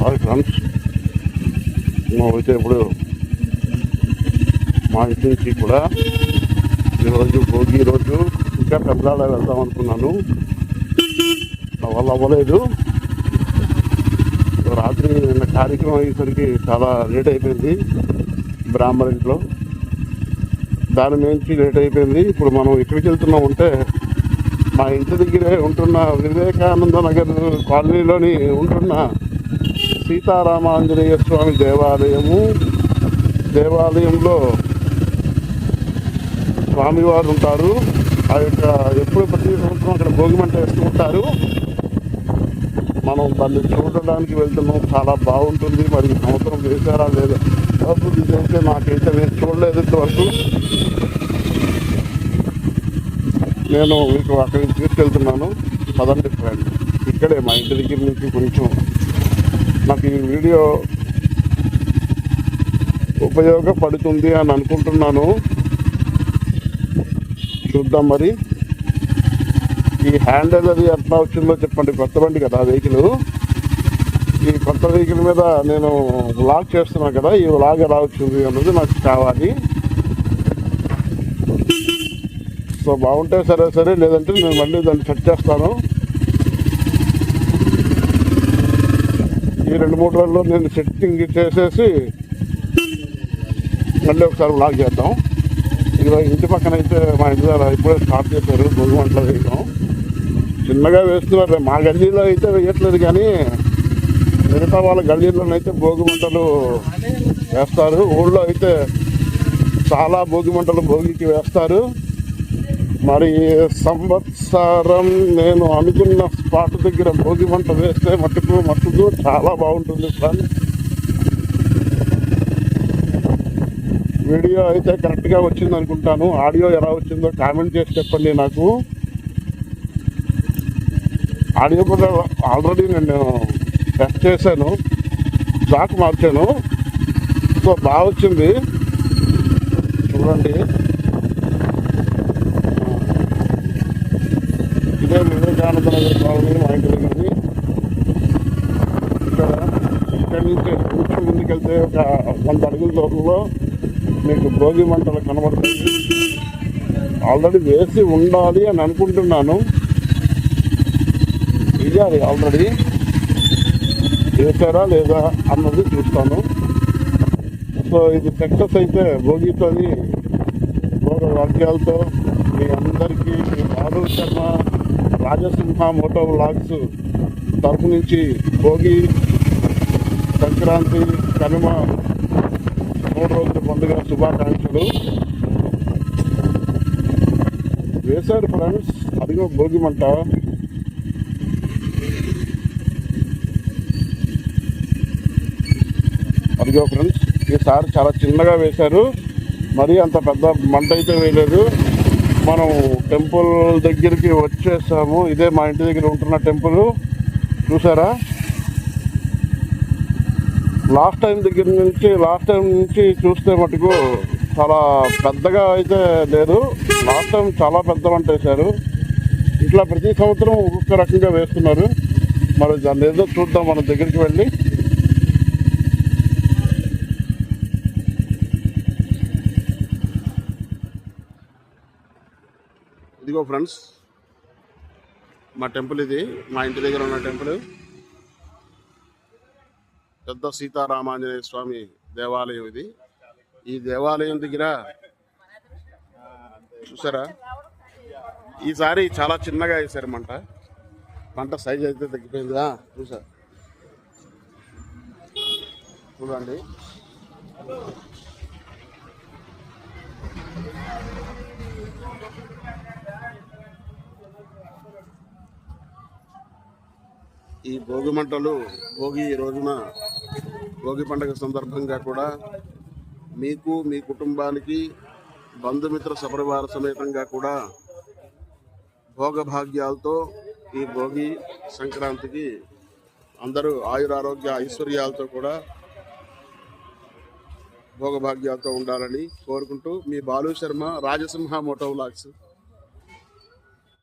Hi friends, అయితే ఇప్పుడు మా ఇంటి నుంచి కూడా ఈరోజు భోగి రోజు ఇంకా పెద్దల వెళ్దాం అనుకున్నాను. నా వల్ల అవ్వలేదు. రాత్రి నిన్న కార్యక్రమం అయ్యేసరికి చాలా లేట్ అయిపోయింది బ్రాహ్మణ ఇంట్లో. దాని నుంచి లేట్ అయిపోయింది. ఇప్పుడు మనం ఎక్కడికి వెళ్తున్నాం అంటే మా ఇంటి దగ్గరే ఉంటున్న వివేకానంద నగర్ కాలనీలోని ఉంటున్న సీతారామాంజనేయ స్వామి దేవాలయంలో స్వామివారు ఉంటారు. ఆ యొక్క ఎప్పుడు ప్రతి సంవత్సరం అక్కడ భోగిమంట వేస్తూ ఉంటారు. మనం దాన్ని చూడడానికి వెళ్తున్నాం. చాలా బాగుంటుంది. మరి ఈ సంవత్సరం వేశారా లేదా ఇదైతే నాకైతే నేను చూడలేదు ఇంతవరకు. నేను మీకు అక్కడికి తీసుకెళ్తున్నాను. పదండి ఫ్రెండ్. ఇక్కడే మా ఇంటి దగ్గర నుంచి కొంచెం నాకు ఈ వీడియో ఉపయోగపడుతుంది అని అనుకుంటున్నాను. చూద్దాం. మరి ఈ హ్యాండిల్ అది ఎట్లా వచ్చిందో చెప్పండి. కొత్త బండి కదా వెహికల్. ఈ కొత్త వెహికల్ మీద నేను వ్లాగ్ చేస్తున్నాను కదా, ఈ వ్లాగ్ ఎలా వచ్చింది అన్నది నాకు కావాలి. సో బాగుంటే సరే, లేదంటే నేను మళ్ళీ దాన్ని సెట్ చేస్తాను. ఈ 2-3 రోజుల్లో నేను సెట్టింగ్ చేసేసి మళ్ళీ ఒకసారి వ్లాగ్ చేద్దాం. ఇదిగో ఇంటి పక్కన అయితే మా ఇంటి దగ్గర ఇప్పుడే స్టార్ట్ చేశారు భోగి మంటలు వేయడం. చిన్నగా వేస్తున్నారు. మా గల్లీలో అయితే వేయట్లేదు, కానీ మిగతా వాళ్ళ గల్లీలోనైతే భోగి మంటలు వేస్తారు. ఊళ్ళో అయితే చాలా భోగి మంటలు భోగికి వేస్తారు. మరి సంవత్సరం నేను అనుకున్న స్పాట్ దగ్గర భోగి మంట వేస్తే మట్టుకు చాలా బాగుంటుంది ఫ్రెండ్స్. వీడియో అయితే కరెక్ట్గా వచ్చింది అనుకుంటాను. ఆడియో ఎలా వచ్చిందో కామెంట్ చేసి చెప్పండి నాకు. ఆడియో కూడా ఆల్రెడీ నేను టెస్ట్ చేశాను, జాక్ మార్చాను. సో బాగా వచ్చింది. చూడండి, ఇదే వివేకానంద నగర్ కాలనీ మా ఇంటి దగ్గరది. ఇక్కడి నుంచి కొంచెం ముందుకెళ్తే ఒక 100 అడుగుల దూరంలో మీకు భోగి మంటలు కనబడతాయి. ఆల్రెడీ వేసి ఉండాలి అని అనుకుంటున్నాను. వేయాలి, ఆల్రెడీ వేసారా లేదా అన్నది చూస్తాను. సో ఇది సక్సెస్ అయితే భోగితోని భోగ వాక్యాలతో మీ అందరికీ మీ బాలు శర్మ రాజసింహ మోటో వ్లాగ్స్ తరఫు నుంచి భోగి, సంక్రాంతి, కనుమ 3 రోజుల పండుగ శుభాకాంక్షలు. వేశారు ఫ్రెండ్స్. అదిగో భోగి మంట. అదిగో ఫ్రెండ్స్, ఈసారి చాలా చిన్నగా వేశారు. మరీ అంత పెద్ద మంట అయితే వేయలేదు. మనం టెంపుల్ దగ్గరికి వచ్చేసాము. ఇదే మా ఇంటి దగ్గర ఉంటున్న టెంపుల్. చూసారా, లాస్ట్ టైం నుంచి చూస్తే మటుకు చాలా పెద్దగా అయితే లేదు. లాస్ట్ టైం చాలా పెద్ద మంట వేశారు. ఇట్లా ప్రతి సంవత్సరం ఒక్కొక్క రకంగా వేస్తున్నారు. మరి దాన్ని ఏదో చూద్దాం మన దగ్గరికి వెళ్ళి. ఇదిగో ఫ్రెండ్స్, మా టెంపుల్ ఇది. మా ఇంటి దగ్గర ఉన్న టెంపుల్ పెద్ద సీతారామాంజనేయ స్వామి దేవాలయం ఇది. ఈ దేవాలయం దగ్గర చూసారా, ఈసారి చాలా చిన్నగా వేశారు మంట సైజ్ అయితే తగ్గిపోయిందా చూసారు. చూడండి, ఈ భోగి మంటలు భోగి రోజున భోగి పండుగ సందర్భంగా కూడా మీకు, మీ కుటుంబానికి, బంధుమిత్ర సపరివార సమేతంగా కూడా భోగభాగ్యాలతో ఈ భోగి సంక్రాంతికి అందరూ ఆయురారోగ్య ఐశ్వర్యాలతో కూడా భోగభాగ్యాలతో ఉండాలని కోరుకుంటూ మీ బాలు శర్మ రాజసింహ మోటో వ్లాగ్స్.